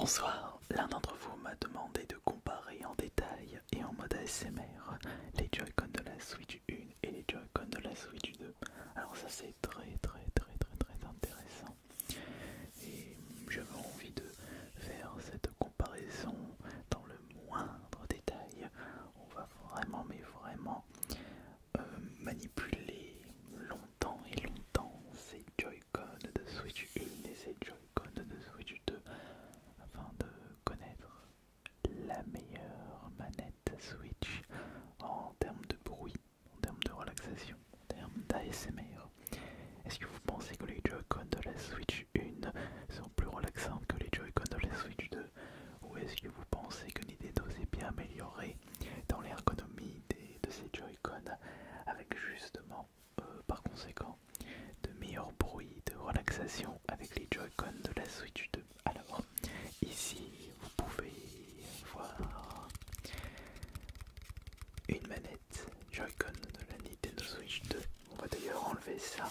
Bonsoir, l'un d'entre vous m'a demandé de comparer en détail et en mode ASMR les Joy-Con de la Switch 1 et les Joy-Con de la Switch 2. Alors ça c'est très intéressant et j'avais envie de faire cette comparaison dans le moindre détail. On va vraiment manipuler longtemps ces Joy-Con de Switch 1 et ces Joy-Con de Switch 2 afin de connaître la meilleure manette Switch en termes de bruit, en termes de relaxation, en termes d'ASMR. Est-ce que vous pensez que les Joy-Con de la Switch 1 sont plus relaxantes que les Joy-Con de la Switch 2? Ou est-ce que vous pensez que Nintendo s'est bien amélioré dans l'ergonomie de ces Joy-Con avec justement, par conséquent, de meilleurs bruits de relaxation avec les Joy-Con de la Switch 2? Alors, ici, vous pouvez voir une manette Joy-Con de la Nintendo Switch 2. On va d'ailleurs enlever ça,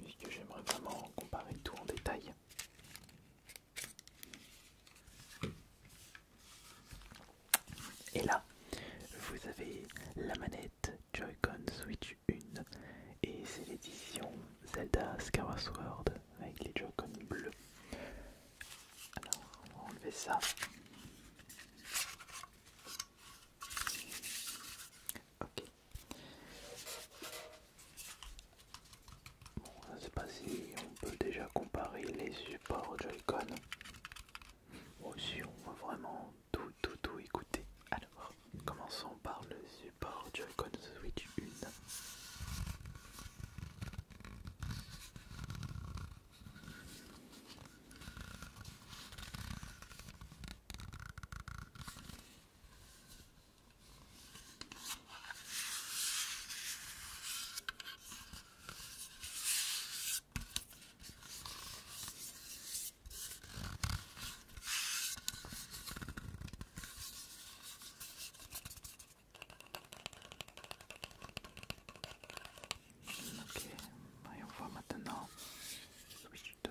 puisque j'aimerais vraiment comparer tout en détail. Et là, vous avez la manette Joy-Con Switch 1 et c'est l'édition Zelda Skyward Sword avec les Joy-Con bleus. Alors, on va enlever ça. Ok. Bon, je ne sais pas si on peut déjà comparer les supports Joy-Con. Bon, si on va vraiment tout écouter. Alors, commençons par le support Joy-Con Switch 1. Ok, et on voit maintenant Switch 2.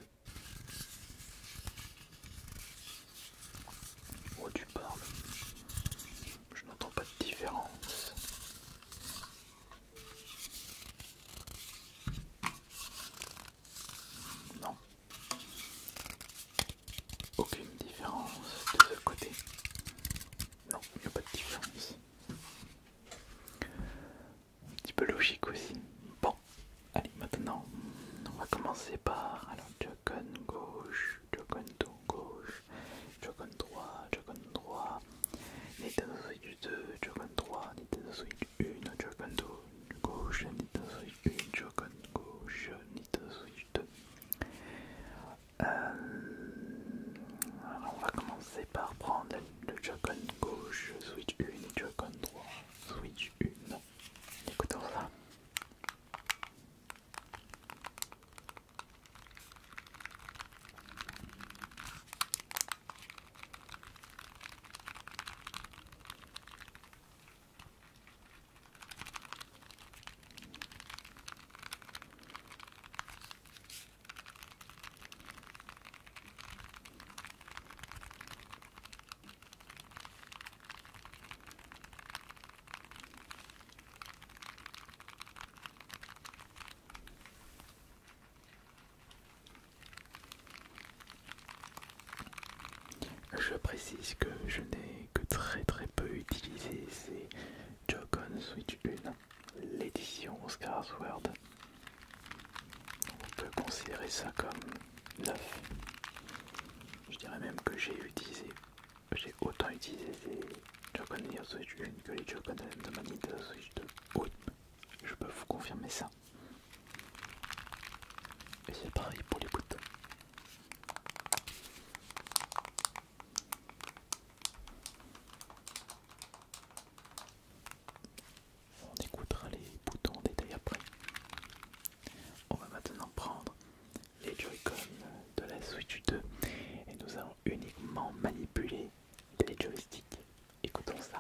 Oh, tu parles. Je n'entends pas de différence. Non. Aucune différence de ce côté. Non, il n'y a pas de différence. Un petit peu logique aussi. Bon, allez, maintenant, on va commencer par alors Joy-Con gauche, Joy-Con gauche, Joy-Con droit, Nintendo Switch 2, Joy-Con droit, Nintendo Switch 1, Joy-Con gauche, Nintendo Switch 1, Joy-Con gauche, Nintendo Switch 2. Alors on va commencer par prendre le Joy-Con gauche, Switch 1 et Joy-Con droit, Switch 1. Écoutons ça. Je précise que je n'ai que très peu utilisé ces Joy-Con Switch 1, l'édition Skyward Sword. On peut considérer ça comme neuf. Je dirais même que j'ai autant utilisé ces Joy-Con Nintendo Switch 1 que les Joy-Con de ma Nintendo Switch 2. Oui, je peux vous confirmer ça. Et c'est pareil pour les boutons. On écoutera les boutons en détail après. On va maintenant prendre les Joy-Con de la Switch 2 et nous allons uniquement manipuler les joysticks. Écoutons ça.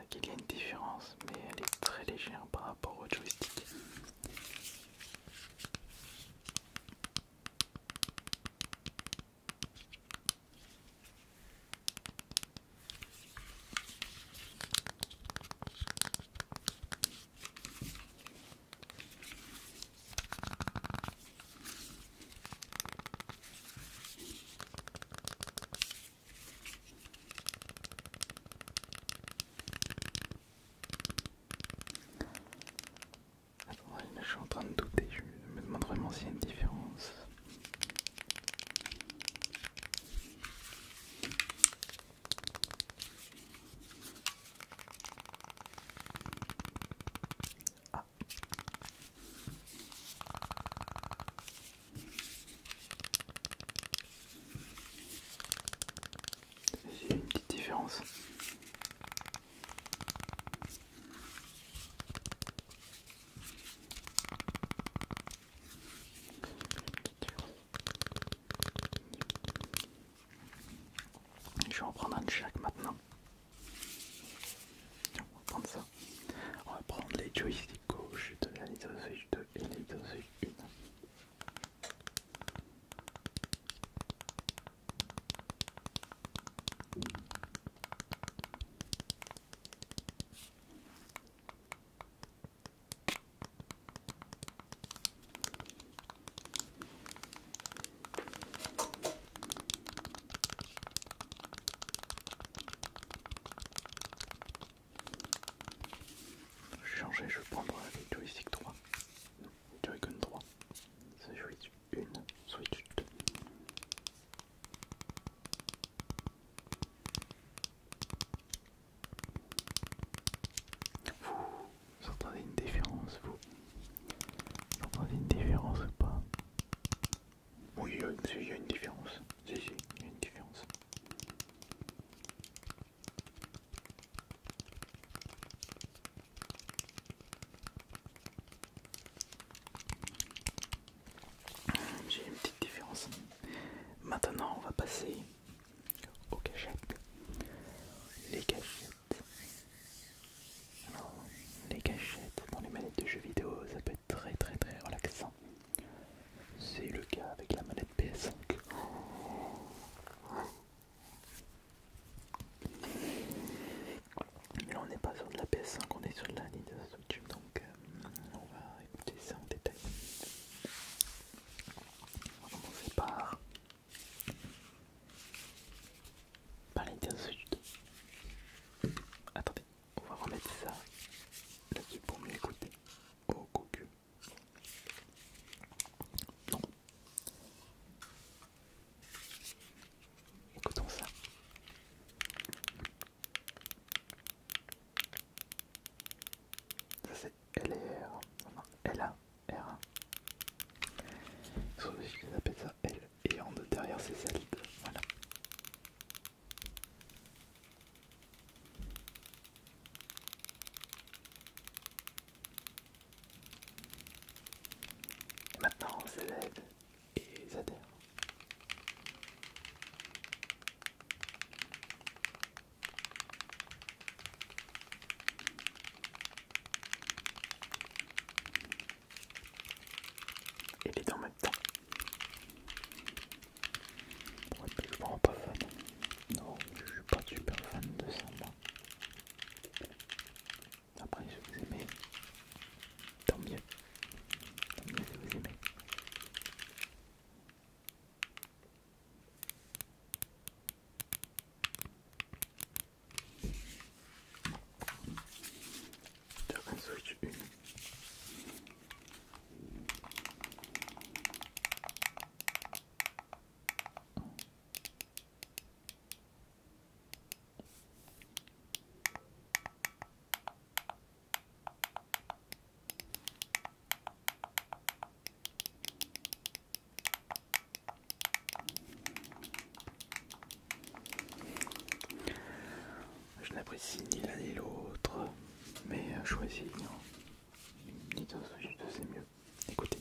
qu'il y a une différence, mais elle est très légère par rapport au joystick. Attends, là, je suis en train de douter, je me demande vraiment s'il y a une différence. Ah. Il y a une petite différence. Je vais en prendre un de chaque maintenant. Tiens, on va prendre ça. On va prendre les joysticks gauche de la Nintendo Switch 2 et la Nintendo Switch 1. Je vais changer, je vais prendre les joysticks 3. Non, Joy-Con 3. Switch 1, Switch 2. Vous entendez une différence, vous? Vous entendez une différence ou pas? Oui, il y a une différence. Si, si, il y a une différence. J'ai une petite différence. Maintenant, on va passer aux cachettes. Les cachettes. Alors, les cachettes dans les manettes de jeux vidéo, ça peut être très relaxant. C'est le cas avec la manette PS5. Mais là on n'est pas sur de la PS5, on est sur de la Nintendo Switch, donc on va écouter ça en détail. On va commencer par la Nintendo Switch 2. Attendez, on va remettre ça là-dessus pour mieux écouter. Oh cocu. Non. Écoutons ça. Ça c'est LR. Non, LA. R1. Je les appelle ça L. Et en derrière c'est Z. Voilà. Et maintenant c'est Z et ZR. Et les deux en même temps. Ouais, je suis vraiment pas fan. Non, je suis pas super fan de ça moi. Après si vous aimez, tant mieux. Tant mieux si vous aimez. Dragon Switch 1. Je n'apprécie ni l'un ni l'autre, mais choisis. Nintendo Switch 2 c'est mieux. Écoutez.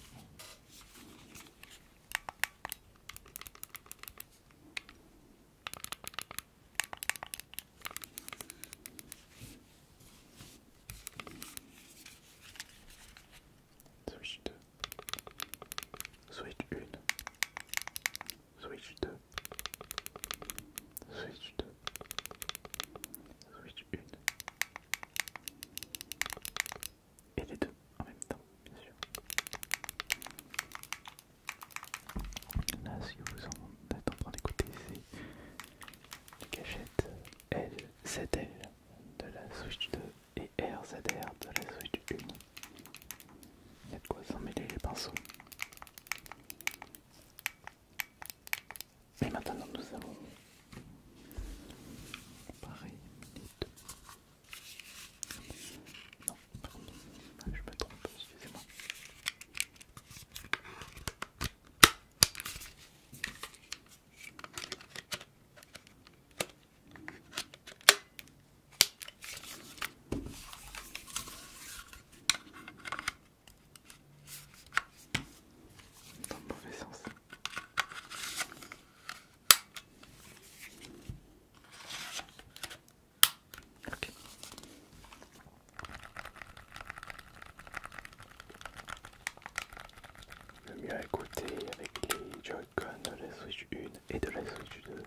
tester avec les Joy-Con de la Switch 1 et de la Switch 2.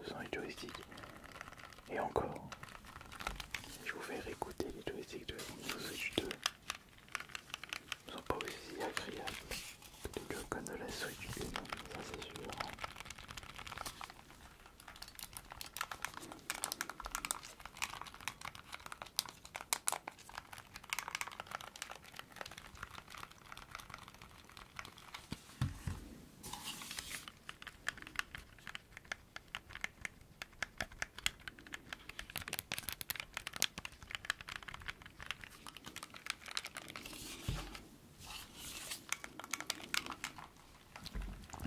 Ce sont les joysticks. Et encore, je vous fais réécouter les joysticks de la Switch 2. Ils ne sont pas aussi agréables que les Joy-Con de la Switch 1, ça c'est sûr.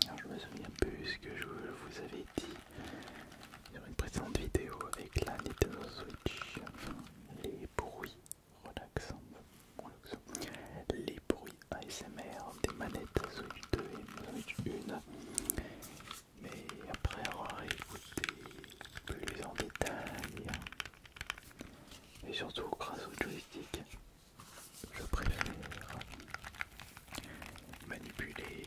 Alors je me souviens plus ce que je vous avais dit sur une précédente vidéo avec la Nintendo Switch, les bruits relaxants, les bruits ASMR des manettes Switch 2 et Switch 1, mais après avoir écouté plus en détail, et surtout grâce au joystick, je préfère manipuler